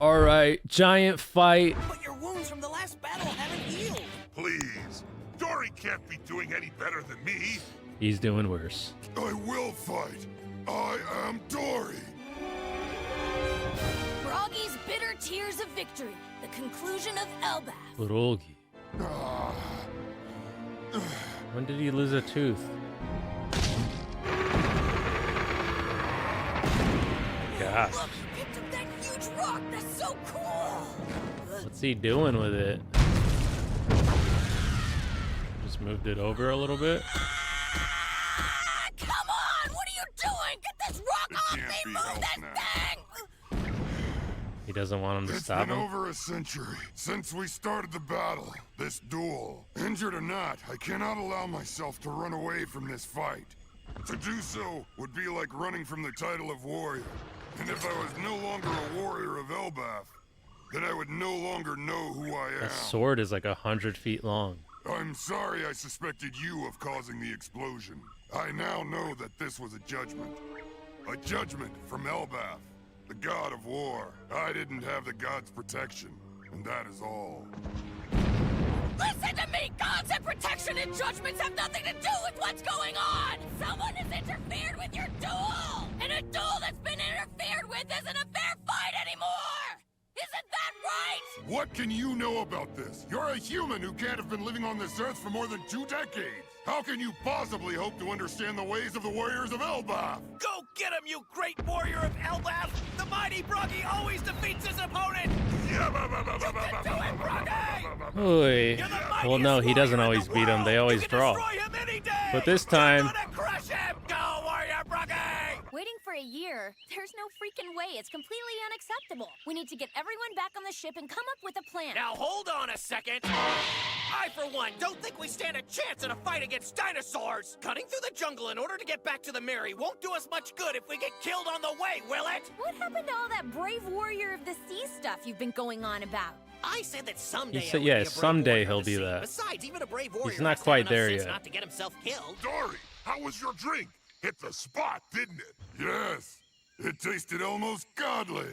All right, giant fight. But your wounds from the last battle haven't healed. Please. Dory can't be doing any better than me. He's doing worse. I will fight. I am Dory. Broggy's bitter tears of victory. The conclusion of Elbaf. Brogy. When did he lose a tooth? Gosh. Look, he picked up that huge rock. That's so cool. What's he doing with it? Just moved it over a little bit. Come on! What are you doing? Get this rock off me! Move that thing! He doesn't want him to It's stop been him. over a century since we started the battle, this duel. Injured or not, I cannot allow myself to run away from this fight. To do so would be like running from the title of warrior. And if I was no longer a warrior of Elbaf, then I would no longer know who I am. That sword is like 100 feet long. I'm sorry I suspected you of causing the explosion. I now know that this was a judgment. A judgment from Elbaf, the god of war. I didn't have the god's protection, and that is all. Listen to me! Gods and protection and judgments have nothing to do with what's going on! Someone has interfered with your duel! And a duel that's been interfered with isn't a fair fight anymore! Isn't that right? What can you know about this? You're a human who can't have been living on this earth for more than 2 decades. How can you possibly hope to understand the ways of the warriors of Elbaf? Go get him, you great warrior of Elbaf! The mighty Broggy always defeats his opponent! Do it, Broggy! Oy. You're the Well, no, mightiest he doesn't warrior in always the beat him. They world! always You can draw. destroy him any day! But this You're time, gonna crush him! Go, warrior Broggy! Waiting for a year? There's no freaking way. It's completely unacceptable. We need to get everyone back on the ship and come up with a plan. Now hold on a second. I, for one, don't think we stand a chance in a fight against dinosaurs. Cutting through the jungle in order to get back to the Mary won't do us much good if we get killed on the way, will it? What happened to all that brave warrior of the sea stuff you've been going on about? I said that someday. He said, I would yeah, be a brave someday warrior he'll of the be sea. that. Besides, even a brave warrior He's not has to have quite enough there sense yet. not to get himself killed. Dory, how was your drink? Hit the spot, didn't it? Yes. It tasted almost godly.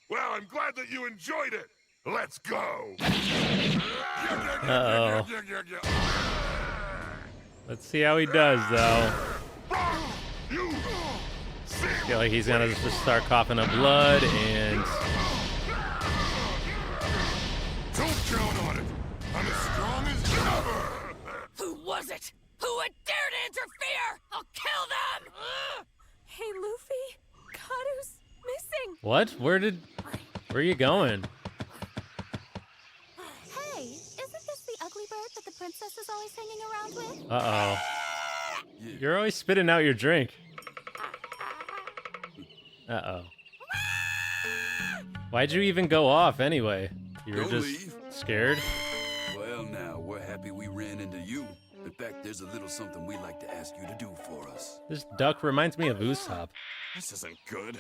Well, I'm glad that you enjoyed it. Let's go. Uh-oh. Let's see how he does, though. You I feel like he's gonna just start coughing up blood and... don't count on it. I'm as strong as ever. Who was it? Who would dare to interfere? I'll kill them! Hey, Luffy. Karu's missing. What? Where are you going? Hey, isn't this the ugly bird that the princess is always hanging around with? Uh-oh. You're always spitting out your drink. Uh-oh. Why'd you even go off anyway? You were Don't just leave. scared? Well, now, we're happy we ran into you. In fact, there's a little something we'd like to ask you to do for us. This duck reminds me of Usopp. This isn't good.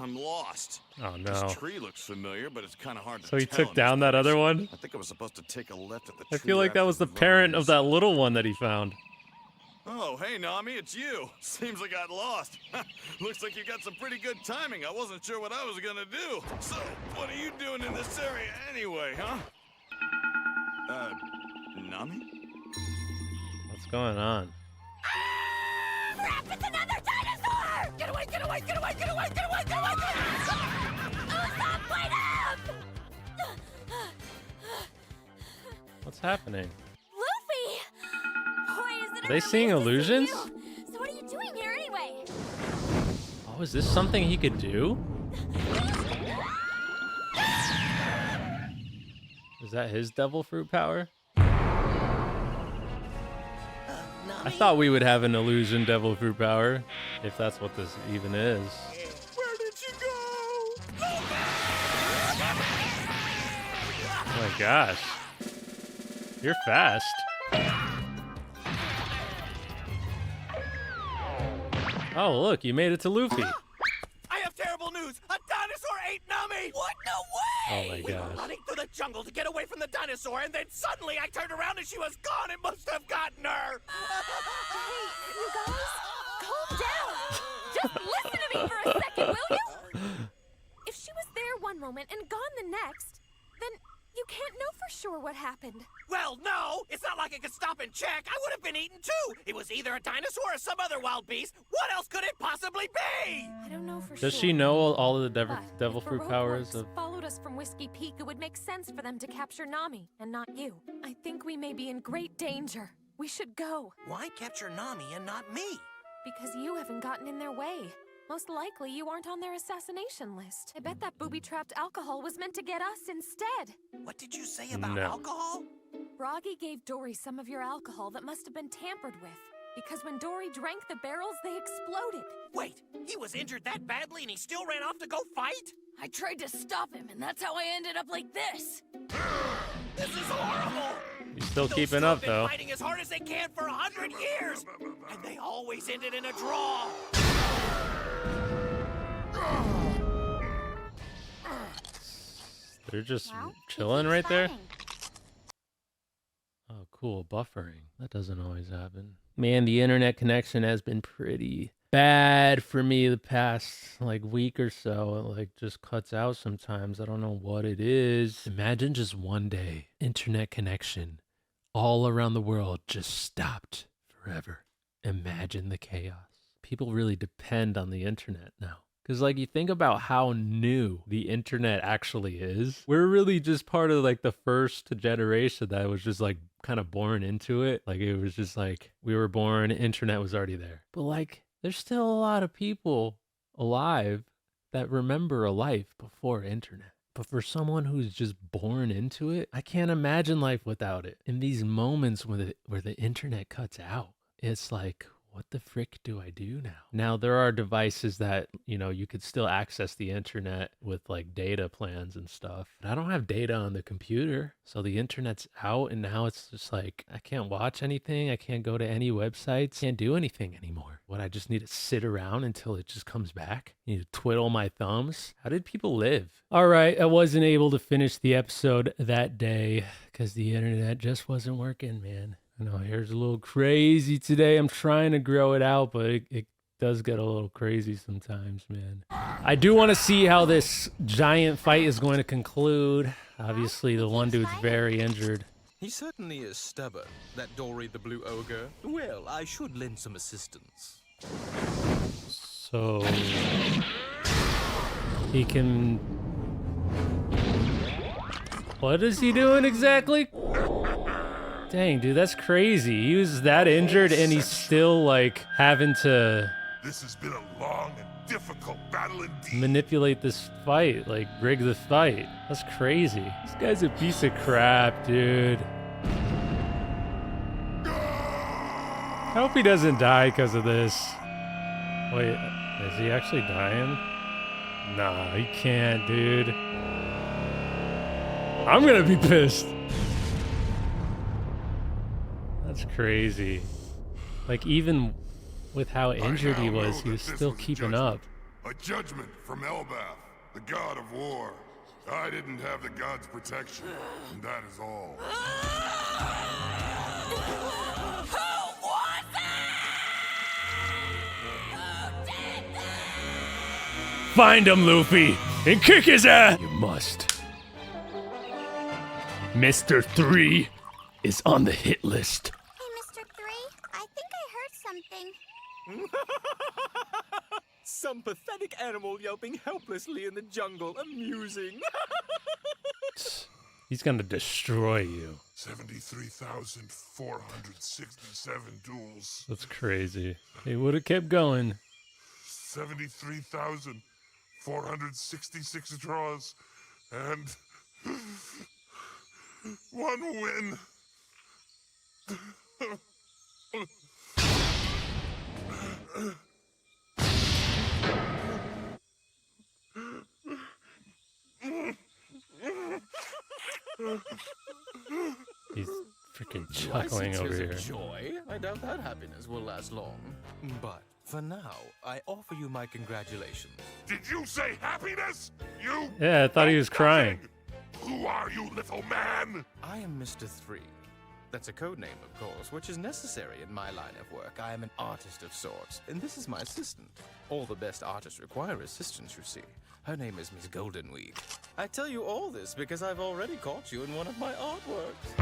I'm lost. Oh, no. This tree looks familiar, but it's kind of hard to So he tell took in down this that place. other one? I think I was supposed to take a left at the I tree feel like that after was the the parent of vines. that little one that he found. Oh, hey, Nami, it's you. Seems I got lost. Looks like you got some pretty good timing. I wasn't sure what I was gonna do. So, what are you doing in this area anyway, huh? Nami? What's going on? Crap, it's another dinosaur! Get away, get away, get away, get away, get away, get away, get away! Usopp, wait up! What's happening? Luffy! Why is it Are they seeing illusions? So what are you doing here anyway? Oh, is this something he could do? Is that his devil fruit power? I thought we would have an illusion devil fruit power, if that's what this even is. Where did you go? Oh my gosh. You're fast. Oh, look, you made it to Luffy. I have terrible news. A dinosaur ate Nami. What? No way! Oh my We were gosh. running through the jungle to get away from the dinosaur, and then suddenly I turned around and she was gone. It must have gotten her. Hey, you guys, calm down. Just listen to me for a second, will you? If one moment and gone the next, then you can't know for sure what happened. Well, no! It's not like I could stop and check. I would have been eaten too! It was either a dinosaur or some other wild beast. What else could it possibly be? I don't know for sure. Does she know all of the devil But if fruit Baroque powers Works of... followed us from Whiskey Peak, it would make sense for them to capture Nami, and not you. I think we may be in great danger. We should go. Why capture Nami and not me? Because you haven't gotten in their way. Most likely, you aren't on their assassination list. I bet that booby-trapped alcohol was meant to get us instead. What did you say about No. alcohol? Broggy gave Dory some of your alcohol that must have been tampered with. Because when Dory drank the barrels, they exploded. Wait, he was injured that badly and he still ran off to go fight? I tried to stop him, and that's how I ended up like this. This is horrible! He's still Those keeping two up, have been though. fighting as hard as they can for 100 years! And they always ended in a draw! They're just Well, chilling keep right there. fighting. Oh, cool. Buffering. That doesn't always happen. Man, the internet connection has been pretty bad for me the past like week or so. It like just cuts out sometimes. I don't know what it is. Imagine just one day, internet connection all around the world just stopped forever. Imagine the chaos. People really depend on the internet now. Because, like, you think about how new the internet actually is. We're really just part of, like, the first generation that was just, like, kind of born into it. Like, it was just, like, we were born, internet was already there. But, like, there's still a lot of people alive that remember a life before internet. But for someone who's just born into it, I can't imagine life without it. In these moments where the internet cuts out, it's like, what the frick do I do now? Now, there are devices that, you know, you could still access the internet with like data plans and stuff. But I don't have data on the computer. So the internet's out and now it's just like, I can't watch anything. I can't go to any websites. Can't do anything anymore. What, I just need to sit around until it just comes back? I need to twiddle my thumbs? How did people live? All right, I wasn't able to finish the episode that day because the internet just wasn't working, man. I know hair's a little crazy today. I'm trying to grow it out, but it does get a little crazy sometimes, man. I do want to see how this giant fight is going to conclude. Obviously, the one dude's very injured. He certainly is stubborn, that Dory the Blue Ogre. Well, I should lend some assistance. So he can... What is he doing exactly? Dang, dude, that's crazy. He was that injured and he's still, like, having to This has been a long and difficult battle indeed. manipulate this fight, like, rig the fight. That's crazy. This guy's a piece of crap, dude. I hope he doesn't die because of this. Wait, is he actually dying? Nah, he can't, dude. I'm gonna be pissed. That's crazy. Like, even with how injured he was still keeping up. A judgment from Elbaf, the god of war. I didn't have the god's protection, and that is all. Who was it? Find him, Luffy, and kick his ass! You must. Mr. 3 is on the hit list. Hey, Mr. 3, I think I heard something. Some pathetic animal yelping helplessly in the jungle. Amusing. He's gonna destroy you. 73,467 duels. That's crazy. He would have kept going. 73,466 draws. And... one win. He's freaking chuckling over here. Joy. I doubt that happiness will last long. But for now, I offer you my congratulations. Did you say happiness? You? Yeah, I thought he was crying. Who are you, little man? I am Mr. 3, That's a code name, of course, which is necessary in my line of work. I am an artist of sorts, and this is my assistant. All the best artists require assistants, you see. Her name is Miss Goldenweed. I tell you all this because I've already caught you in one of my artworks.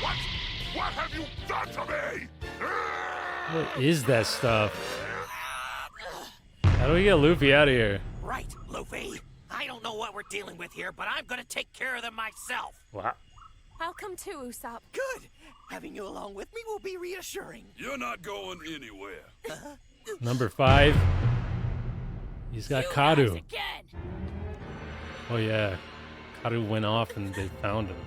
What? What have you done to me? What is that stuff? How do we get Luffy out of here? Right, Luffy. I don't know what we're dealing with here, but I'm gonna take care of them myself. Wow. I'll come too, Usopp. Good. Having you along with me will be reassuring. You're not going anywhere. Number 5. He's got You guys Karu. again. Oh yeah. Karu went off and they found him.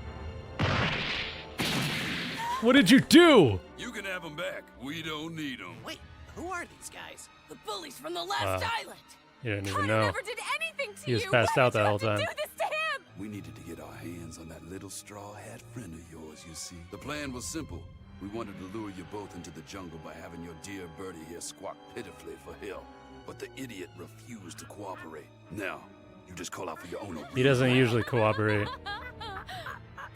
What did you do? You can have them back. We don't need them. Wait, who are these guys? The bullies from the last island. You didn't Karu even know. never did anything to He was you. passed Why out did that you whole have to time. do this to him? We needed to get our hands on that little straw hat friend of yours, you see. The plan was simple. We wanted to lure you both into the jungle by having your dear birdie here squawk pitifully for help. But the idiot refused to cooperate. Now, you just call out for your own. He doesn't usually cooperate.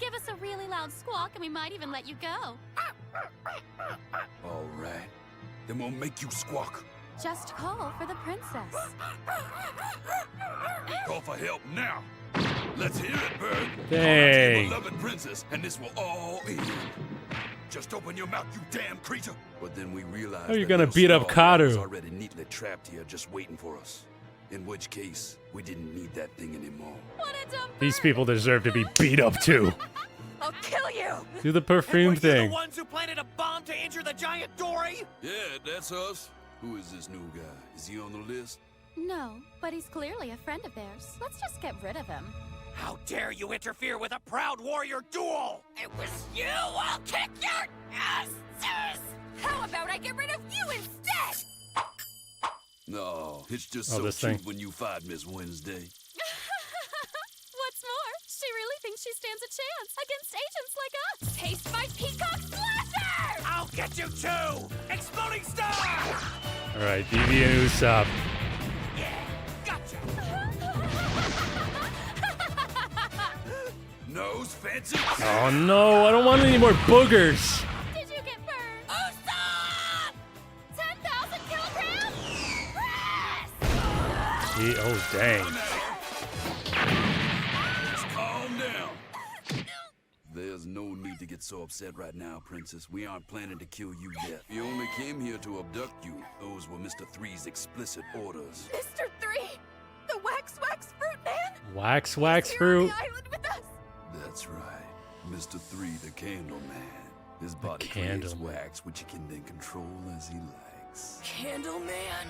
Give us a really loud squawk and we might even let you go. All right. Then we'll make you squawk. Just call for the princess. Call for help now. Let's hear it, bird. Dang. Call out to your beloved princess, and this will all end. Just open your mouth, you damn creature. But then we realized How are you that gonna little beat up straw hat was Karu? already neatly trapped here, just waiting for us. In which case, we didn't need that thing anymore. What a dumb These bird. people deserve to be beat up too. I'll kill you. Do the And perfume were you thing. the ones who planted a bomb to injure the giant Dory? Yeah, that's us. Who is this new guy? Is he on the list? No, but he's clearly a friend of theirs. Let's just get rid of him. How dare you interfere with a proud warrior duel? It was you! I'll kick your asses! How about I get rid of you instead? No, it's just Oh, so this cute thing. when you fight Miss Wednesday. What's more, she really thinks she stands a chance against agents like us. Taste my peacock slasher! I'll get you too! Exploding star! Alright, BB and Usopp. Yeah, gotcha! Nose fancy? Oh no, I don't want any more boogers. Did you get burned? Usopp! 10,000 kilograms? Press! Oh dang. Just calm down. There's no need to get so upset right now, Princess. We aren't planning to kill you yet. We only came here to abduct you. Those were Mr. Three's explicit orders. Mr. 3! The wax fruit man? Wax Here on fruit. the island with us! That's right. Mr. 3, the Candle Man. His body Candle creates Man. wax, which he can then control as he likes. Candle man.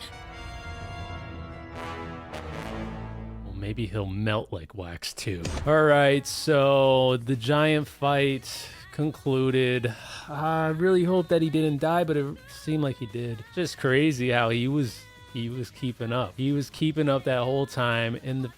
Well, maybe he'll melt like wax too. Alright, so the giant fight concluded. I really hope that he didn't die, but it seemed like he did. Just crazy how he was keeping up. He was keeping up that whole time, and the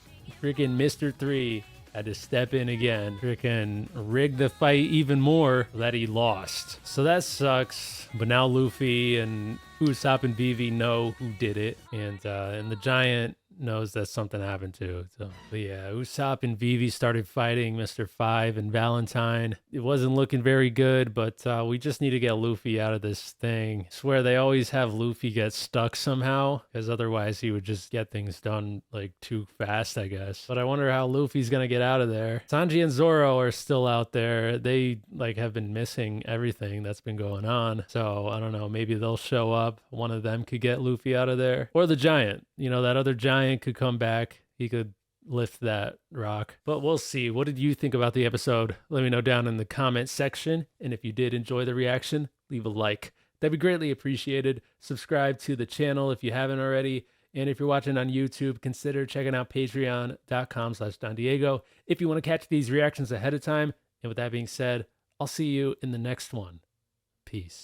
freaking Mr. 3 had to step in again, freaking rig the fight even more that he lost. So that sucks. But now Luffy and Usopp and Vivi know who did it, and the giant knows that something happened too. So but yeah, Usopp and Vivi started fighting Mr. 5 and Valentine. It wasn't looking very good, but we just need to get Luffy out of this thing. I swear they always have Luffy get stuck somehow, because otherwise he would just get things done like too fast, I guess. But I wonder how Luffy's gonna get out of there. Sanji and Zoro are still out there. They like have been missing everything that's been going on. So I don't know, maybe they'll show up. One of them could get Luffy out of there. Or the giant. You know, that other giant could come back. He could lift that rock. But we'll see. What did you think about the episode? Let me know down in the comment section. And if you did enjoy the reaction, leave a like. That'd be greatly appreciated. Subscribe to the channel if you haven't already. And if you're watching on YouTube, consider checking out patreon.com/DonDiego if you want to catch these reactions ahead of time. And with that being said, I'll see you in the next one. Peace.